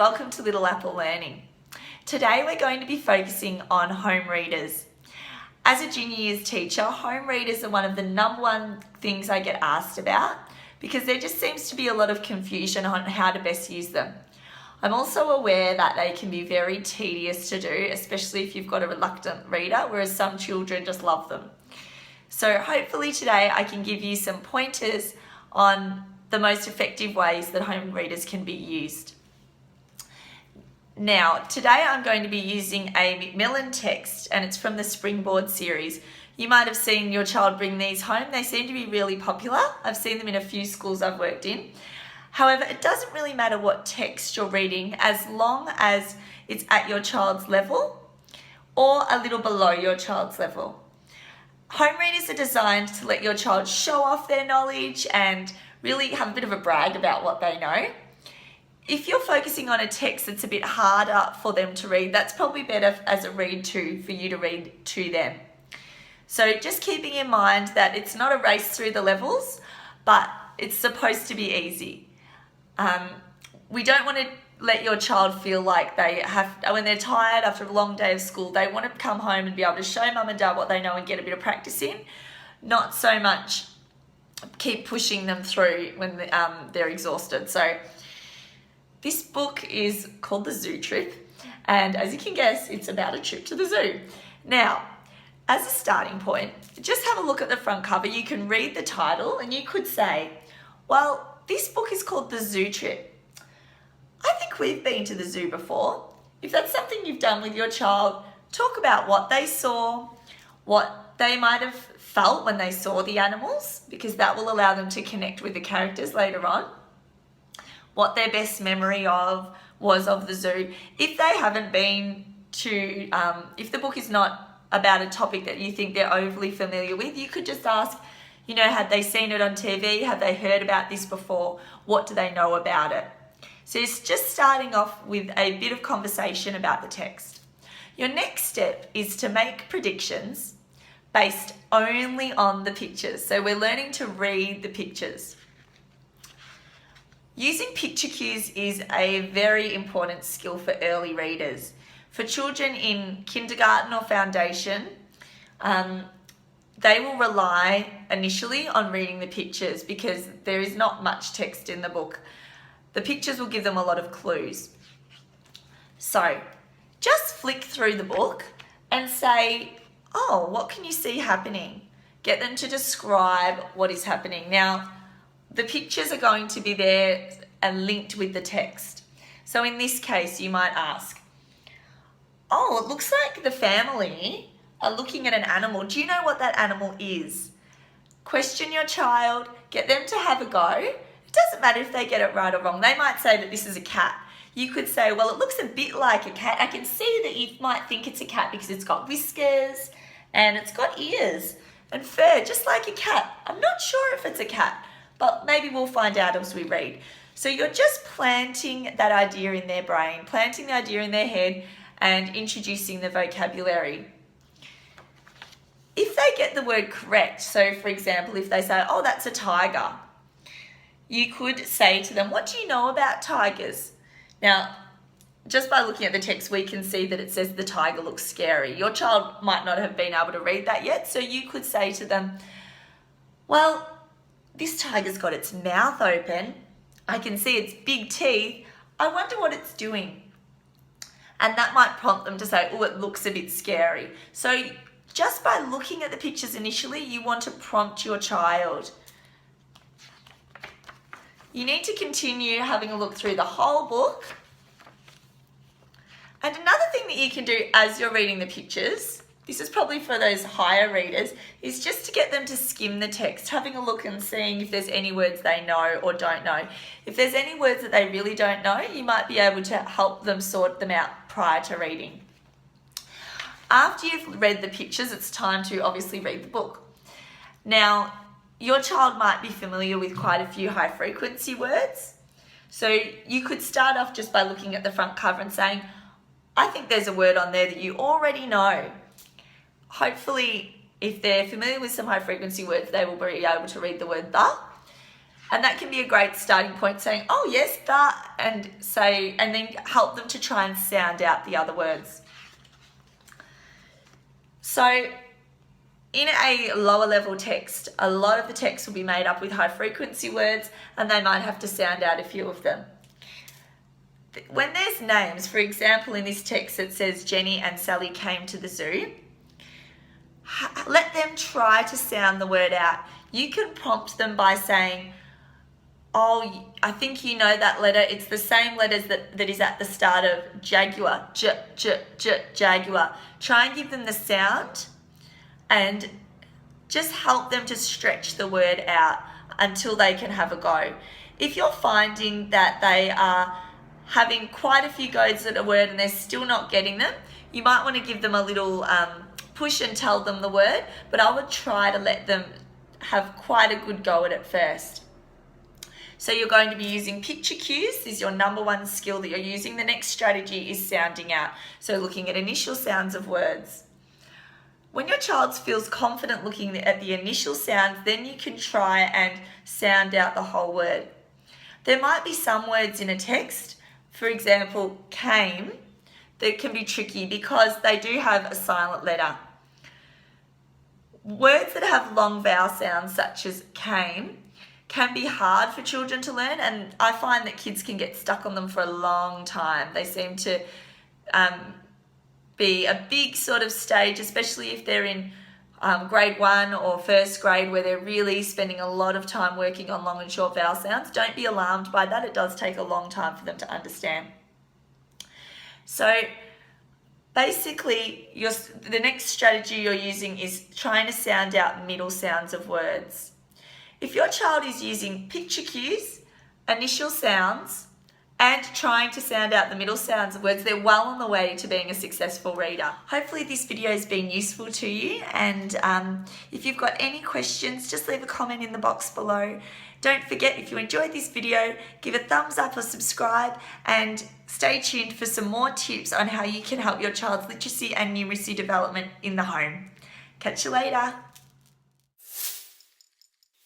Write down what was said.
welcome to Little Apple Learning. Today we're going to be focusing on home readers. As a junior years teacher, home readers are one of the #1 things I get asked about because there just seems to be a lot of confusion on how to best use them. I'm also aware that they can be very tedious to do, especially if you've got a reluctant reader, whereas some children just love them. So hopefully today I can give you some pointers on the most effective ways that home readers can be used. Now, today I'm going to be using a Macmillan text, and it's from the Springboard series. You might have seen your child bring these home. They seem to be really popular. I've seen them in a few schools I've worked in. However, it doesn't really matter what text you're reading as long as it's at your child's level or a little below your child's level. Home readers are designed to let your child show off their knowledge and really have a bit of a brag about what they know. If you're focusing on a text that's a bit harder for them to read, that's probably better as a read to for you to read to them. So just keeping in mind that it's not a race through the levels, but it's supposed to be easy. We don't want to let your child feel like when they're tired after a long day of school, they want to come home and be able to show mum and dad what they know and get a bit of practice in. Not so much keep pushing them through when they're exhausted. So this book is called The Zoo Trip, and as you can guess, it's about a trip to the zoo. Now, as a starting point, just have a look at the front cover. You can read the title and you could say, well, this book is called The Zoo Trip. I think we've been to the zoo before. If that's something you've done with your child, talk about what they saw, what they might have felt when they saw the animals, because that will allow them to connect with the characters later on. What their best memory was of the zoo. If they haven't been to, if the book is not about a topic that you think they're overly familiar with, you could just ask, had they seen it on TV? Have they heard about this before? What do they know about it? So it's just starting off with a bit of conversation about the text. Your next step is to make predictions based only on the pictures. So we're learning to read the pictures. Using picture cues is a very important skill for early readers. For children in kindergarten or foundation, they will rely initially on reading the pictures because there is not much text in the book. The pictures will give them a lot of clues. So just flick through the book and say, oh, what can you see happening? Get them to describe what is happening. Now, the pictures are going to be there and linked with the text. So in this case, you might ask, oh, it looks like the family are looking at an animal. Do you know what that animal is? Question your child, get them to have a go. It doesn't matter if they get it right or wrong. They might say that this is a cat. You could say, well, it looks a bit like a cat. I can see that you might think it's a cat because it's got whiskers and it's got ears and fur, just like a cat. I'm not sure if it's a cat, but maybe we'll find out as we read. So you're just planting that idea in their brain, planting the idea in their head and introducing the vocabulary. If they get the word correct, so for example, if they say, oh, that's a tiger, you could say to them, what do you know about tigers? Now, just by looking at the text, we can see that it says the tiger looks scary. Your child might not have been able to read that yet, so you could say to them, well, this tiger's got its mouth open. I can see its big teeth. I wonder what it's doing. And that might prompt them to say, oh, it looks a bit scary. So just by looking at the pictures initially, you want to prompt your child. You need to continue having a look through the whole book. And another thing that you can do as you're reading the pictures, this is probably for those higher readers, is just to get them to skim the text, having a look and seeing if there's any words they know or don't know. If there's any words that they really don't know, you might be able to help them sort them out prior to reading. After you've read the pictures, it's time to obviously read the book. Now, your child might be familiar with quite a few high frequency words. So you could start off just by looking at the front cover and saying, I think there's a word on there that you already know. Hopefully, if they're familiar with some high frequency words, they will be able to read the word the. And that can be a great starting point, saying, oh yes, that, and then help them to try and sound out the other words. So in a lower level text, a lot of the text will be made up with high frequency words, and they might have to sound out a few of them. When there's names, for example, in this text it says Jenny and Sally came to the zoo, let them try to sound the word out. You can prompt them by saying, oh, I think you know that letter. It's the same letters that is at the start of Jaguar, Jaguar. Try and give them the sound and just help them to stretch the word out until they can have a go. If you're finding that they are having quite a few goes at a word and they're still not getting them, you might want to give them a little push and tell them the word, but I would try to let them have quite a good go at it first. So you're going to be using picture cues. This is your number one skill that you're using. The next strategy is sounding out. So looking at initial sounds of words. When your child feels confident looking at the initial sounds, then you can try and sound out the whole word. There might be some words in a text, for example, came, that can be tricky because they do have a silent letter. Words that have long vowel sounds such as came can be hard for children to learn, and I find that kids can get stuck on them for a long time. They seem to be a big sort of stage, especially if they're in grade 1 or first grade, where they're really spending a lot of time working on long and short vowel sounds. Don't be alarmed by that. It does take a long time for them to understand. So basically, the next strategy you're using is trying to sound out middle sounds of words. If your child is using picture cues, initial sounds, and trying to sound out the middle sounds of words, they're well on the way to being a successful reader. Hopefully this video has been useful to you, and if you've got any questions, just leave a comment in the box below. Don't forget, if you enjoyed this video, give a thumbs up or subscribe, and stay tuned for some more tips on how you can help your child's literacy and numeracy development in the home. Catch you later.